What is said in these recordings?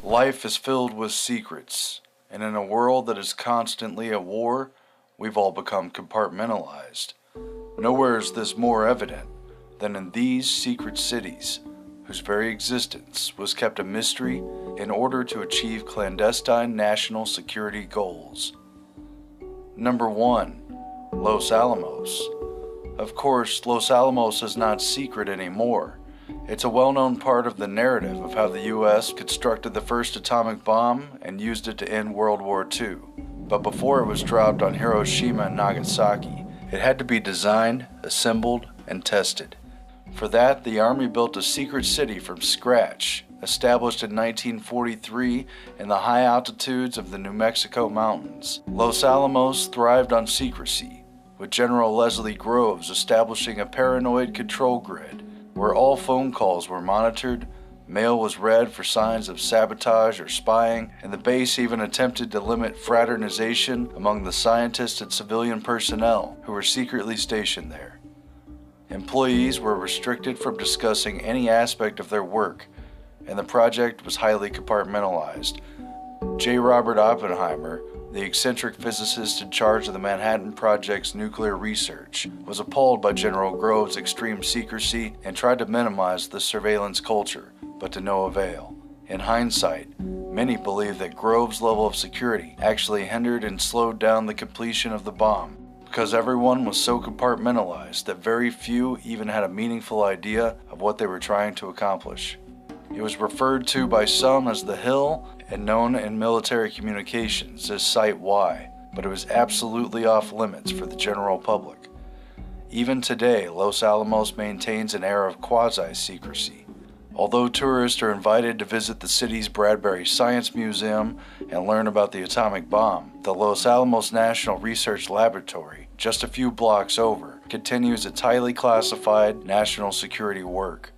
Life is filled with secrets, and in a world that is constantly at war, we've all become compartmentalized. Nowhere is this more evident than in these secret cities, whose very existence was kept a mystery in order to achieve clandestine national security goals. Number 1. Los Alamos. Of course, Los Alamos is not secret anymore. It's a well-known part of the narrative of how the U.S. constructed the first atomic bomb and used it to end World War II. But before it was dropped on Hiroshima and Nagasaki, it had to be designed, assembled, and tested. For that, the Army built a secret city from scratch, established in 1943 in the high altitudes of the New Mexico mountains. Los Alamos thrived on secrecy, with General Leslie Groves establishing a paranoid control grid where all phone calls were monitored, mail was read for signs of sabotage or spying, and the base even attempted to limit fraternization among the scientists and civilian personnel who were secretly stationed there. Employees were restricted from discussing any aspect of their work, and the project was highly compartmentalized. J. Robert Oppenheimer, the eccentric physicist in charge of the Manhattan Project's nuclear research, was appalled by General Groves' extreme secrecy and tried to minimize the surveillance culture, but to no avail. In hindsight, many believe that Groves' level of security actually hindered and slowed down the completion of the bomb, because everyone was so compartmentalized that very few even had a meaningful idea of what they were trying to accomplish. It was referred to by some as the Hill and known in military communications as Site Y, but it was absolutely off limits for the general public. Even today, Los Alamos maintains an air of quasi-secrecy. Although tourists are invited to visit the city's Bradbury Science Museum and learn about the atomic bomb, the Los Alamos National Research Laboratory, just a few blocks over, continues its highly classified national security work.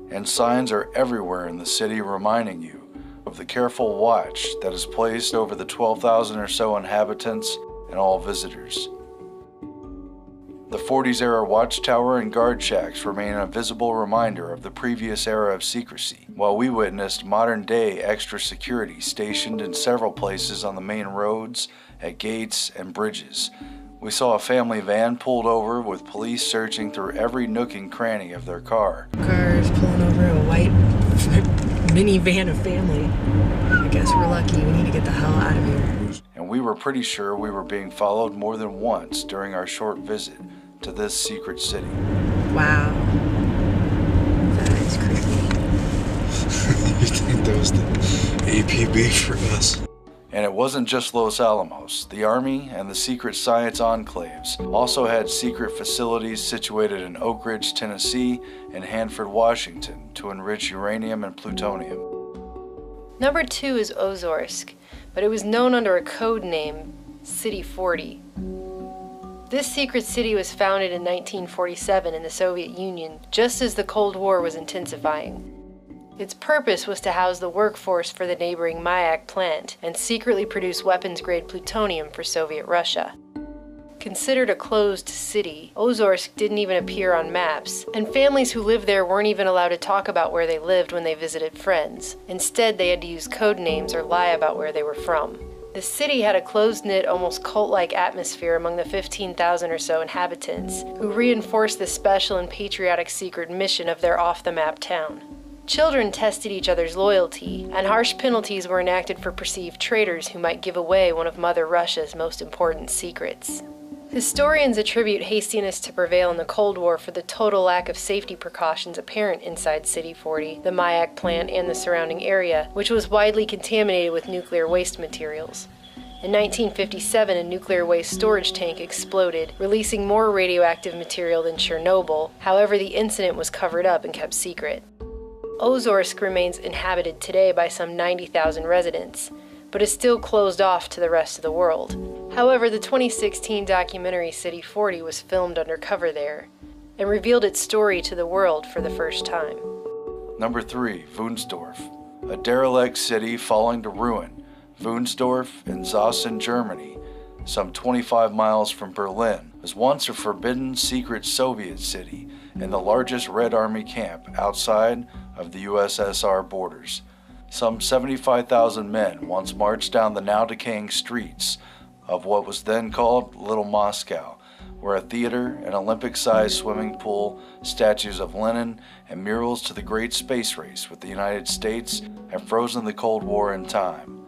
And signs are everywhere in the city reminding you of the careful watch that is placed over the 12,000 or so inhabitants and all visitors. The 40s-era watchtower and guard shacks remain a visible reminder of the previous era of secrecy, while we witnessed modern-day extra security stationed in several places on the main roads, at gates, and bridges. We saw a family van pulled over with police searching through every nook and cranny of their car. Cars pulling over a white minivan of family. I guess we're lucky. We need to get the hell out of here. And we were pretty sure we were being followed more than once during our short visit to this secret city. Wow. That is creepy. You think that was the APB for us? And it wasn't just Los Alamos. The Army and the secret science enclaves also had secret facilities situated in Oak Ridge, Tennessee and Hanford, Washington to enrich uranium and plutonium. Number 2 is Ozorsk, but it was known under a code name, City 40. This secret city was founded in 1947 in the Soviet Union, just as the Cold War was intensifying. Its purpose was to house the workforce for the neighboring Mayak plant and secretly produce weapons-grade plutonium for Soviet Russia. Considered a closed city, Ozorsk didn't even appear on maps, and families who lived there weren't even allowed to talk about where they lived when they visited friends. Instead, they had to use code names or lie about where they were from. The city had a close-knit, almost cult-like atmosphere among the 15,000 or so inhabitants, who reinforced the special and patriotic secret mission of their off-the-map town. Children tested each other's loyalty, and harsh penalties were enacted for perceived traitors who might give away one of Mother Russia's most important secrets. Historians attribute hastiness to prevail in the Cold War for the total lack of safety precautions apparent inside City 40, the Mayak plant, and the surrounding area, which was widely contaminated with nuclear waste materials. In 1957, a nuclear waste storage tank exploded, releasing more radioactive material than Chernobyl. However, the incident was covered up and kept secret. Ozorsk remains inhabited today by some 90,000 residents, but is still closed off to the rest of the world. However, the 2016 documentary City 40 was filmed undercover there and revealed its story to the world for the first time. Number 3, Wunsdorf, a derelict city falling to ruin. Wunsdorf in Zossen, Germany, some 25 miles from Berlin, was once a forbidden secret Soviet city and the largest Red Army camp outside of the USSR borders. Some 75,000 men once marched down the now decaying streets of what was then called Little Moscow, where a theater, an Olympic-sized swimming pool, statues of Lenin, and murals to the great space race with the United States have frozen the Cold War in time.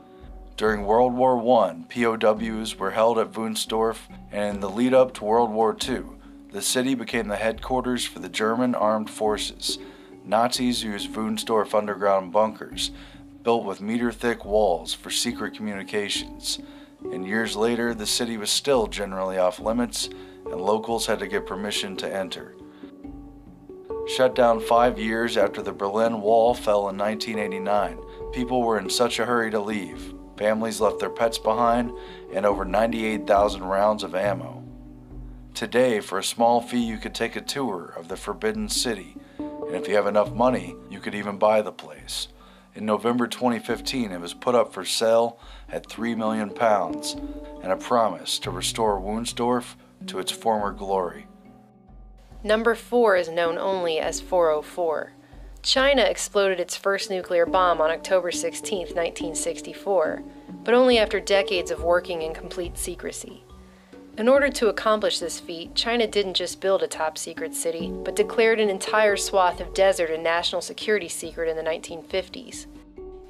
During World War I, POWs were held at Wunstorf, and in the lead-up to World War II, the city became the headquarters for the German armed forces. Nazis used Wunstorf underground bunkers, built with meter-thick walls for secret communications. And years later, the city was still generally off limits, and locals had to get permission to enter. Shut down 5 years after the Berlin Wall fell in 1989, people were in such a hurry to leave. Families left their pets behind, and over 98,000 rounds of ammo. Today, for a small fee, you could take a tour of the Forbidden City, and if you have enough money, you could even buy the place. In November 2015, it was put up for sale at £3 million and a promise to restore Wunstorf to its former glory. Number 4 is known only as 404. China exploded its first nuclear bomb on October 16, 1964, but only after decades of working in complete secrecy. In order to accomplish this feat, China didn't just build a top-secret city, but declared an entire swath of desert a national security secret in the 1950s.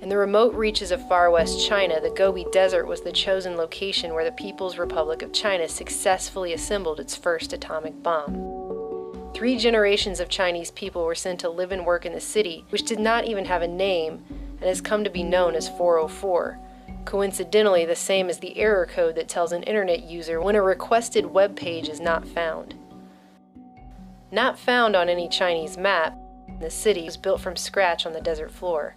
In the remote reaches of far west China, the Gobi Desert was the chosen location where the People's Republic of China successfully assembled its first atomic bomb. 3 generations of Chinese people were sent to live and work in the city, which did not even have a name, and has come to be known as 404. Coincidentally, the same as the error code that tells an internet user when a requested web page is not found. Not found on any Chinese map, the city was built from scratch on the desert floor.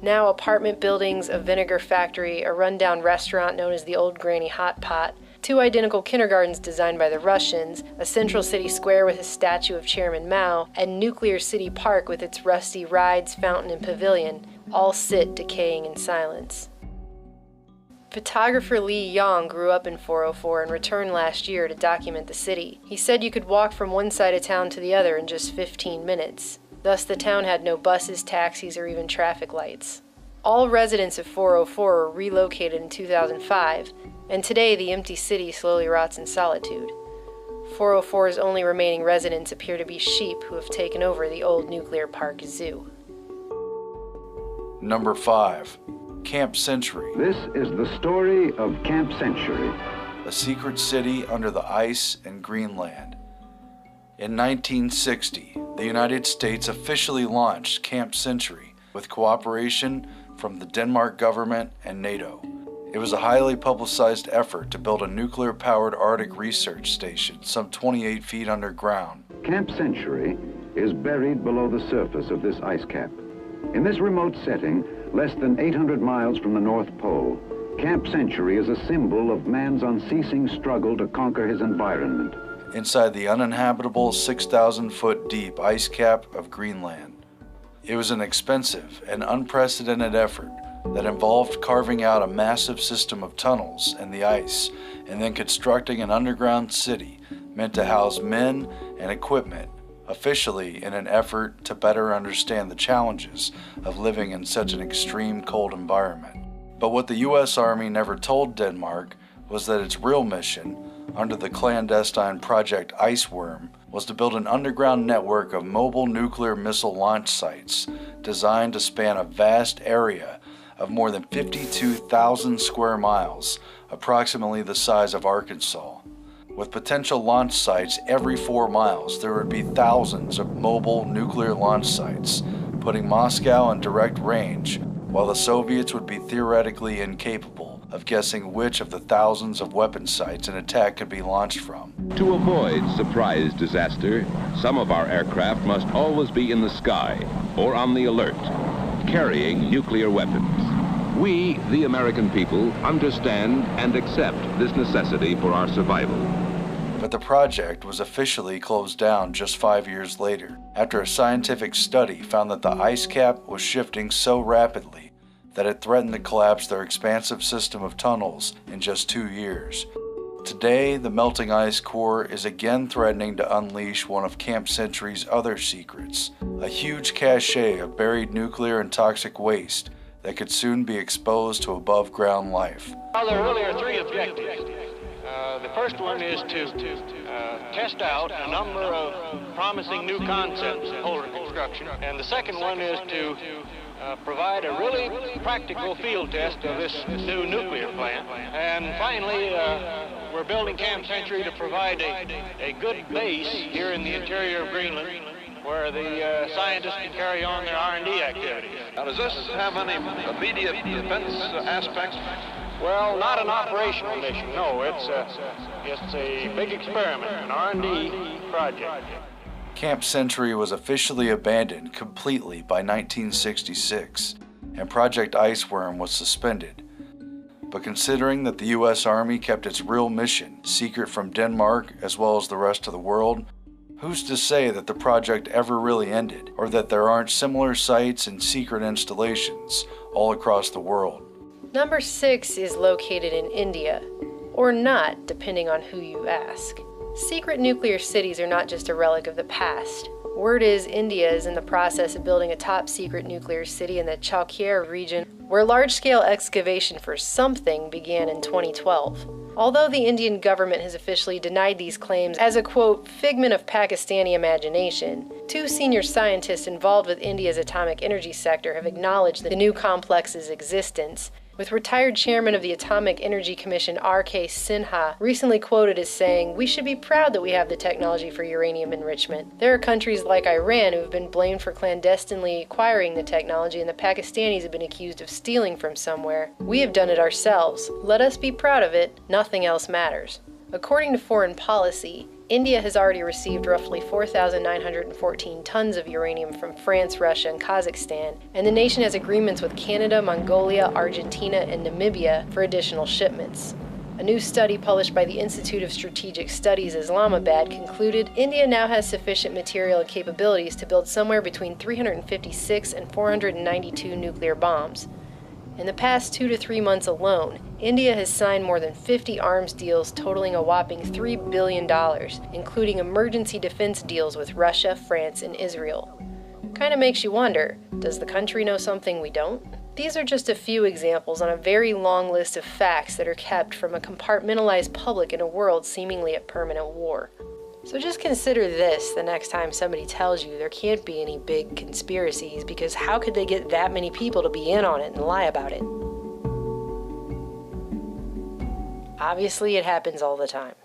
Now apartment buildings, a vinegar factory, a rundown restaurant known as the Old Granny Hot Pot, 2 identical kindergartens designed by the Russians, a central city square with a statue of Chairman Mao, and Nuclear City Park with its rusty rides, fountain, and pavilion, all sit decaying in silence. Photographer Li Yang grew up in 404 and returned last year to document the city. He said you could walk from one side of town to the other in just 15 minutes. Thus, the town had no buses, taxis, or even traffic lights. All residents of 404 were relocated in 2005, and today the empty city slowly rots in solitude. 404's only remaining residents appear to be sheep who have taken over the old nuclear park zoo. Number 5. Camp Century. This is the story of Camp Century. A secret city under the ice in Greenland. In 1960, the United States officially launched Camp Century with cooperation from the Denmark government and NATO. It was a highly publicized effort to build a nuclear-powered Arctic research station some 28 feet underground. Camp Century is buried below the surface of this ice cap. In this remote setting, less than 800 miles from the North Pole, Camp Century is a symbol of man's unceasing struggle to conquer his environment. Inside the uninhabitable 6,000-foot deep ice cap of Greenland. It was an expensive and unprecedented effort that involved carving out a massive system of tunnels in the ice and then constructing an underground city meant to house men and equipment, officially in an effort to better understand the challenges of living in such an extreme cold environment. But what the U.S. Army never told Denmark was that its real mission, under the clandestine Project Iceworm, was to build an underground network of mobile nuclear missile launch sites designed to span a vast area of more than 52,000 square miles, approximately the size of Arkansas. With potential launch sites every 4 miles, there would be thousands of mobile nuclear launch sites, putting Moscow in direct range, while the Soviets would be theoretically incapable of guessing which of the thousands of weapon sites an attack could be launched from. To avoid surprise disaster, some of our aircraft must always be in the sky or on the alert, carrying nuclear weapons. We, the American people, understand and accept this necessity for our survival. But the project was officially closed down just 5 years later, after a scientific study found that the ice cap was shifting so rapidly that it threatened to collapse their expansive system of tunnels in just 2 years. Today, the melting ice core is again threatening to unleash one of Camp Century's other secrets, a huge cache of buried nuclear and toxic waste that could soon be exposed to above-ground life. Well, there really are three objectives. The first one is to test out a number of promising new concepts in polar construction, and the second one is to provide a really practical field test of this new nuclear plant. And finally, we're building Camp Century to provide a good base here in the interior of Greenland where the scientists can carry on their R&D activities. Now, does this have any immediate defense aspects? Well, not an operational mission, no. It's a big experiment, an R&D project. Camp Century was officially abandoned completely by 1966, and Project Iceworm was suspended. But considering that the U.S. Army kept its real mission secret from Denmark as well as the rest of the world, who's to say that the project ever really ended, or that there aren't similar sites and secret installations all across the world? Number 6 is located in India, or not, depending on who you ask. Secret nuclear cities are not just a relic of the past. Word is India is in the process of building a top-secret nuclear city in the Chalkir region, where large-scale excavation for something began in 2012. Although the Indian government has officially denied these claims as a, quote, figment of Pakistani imagination, 2 senior scientists involved with India's atomic energy sector have acknowledged the new complex's existence, with retired chairman of the Atomic Energy Commission R.K. Sinha recently quoted as saying, "We should be proud that we have the technology for uranium enrichment. There are countries like Iran who have been blamed for clandestinely acquiring the technology, and the Pakistanis have been accused of stealing from somewhere. We have done it ourselves. Let us be proud of it. Nothing else matters." According to Foreign Policy, India has already received roughly 4,914 tons of uranium from France, Russia, and Kazakhstan, and the nation has agreements with Canada, Mongolia, Argentina, and Namibia for additional shipments. A new study published by the Institute of Strategic Studies Islamabad concluded India now has sufficient material and capabilities to build somewhere between 356 and 492 nuclear bombs. In the past 2 to 3 months alone, India has signed more than 50 arms deals totaling a whopping $3 billion, including emergency defense deals with Russia, France, and Israel. Kinda makes you wonder, does the country know something we don't? These are just a few examples on a very long list of facts that are kept from a compartmentalized public in a world seemingly at permanent war. So just consider this the next time somebody tells you there can't be any big conspiracies, because how could they get that many people to be in on it and lie about it? Obviously, it happens all the time.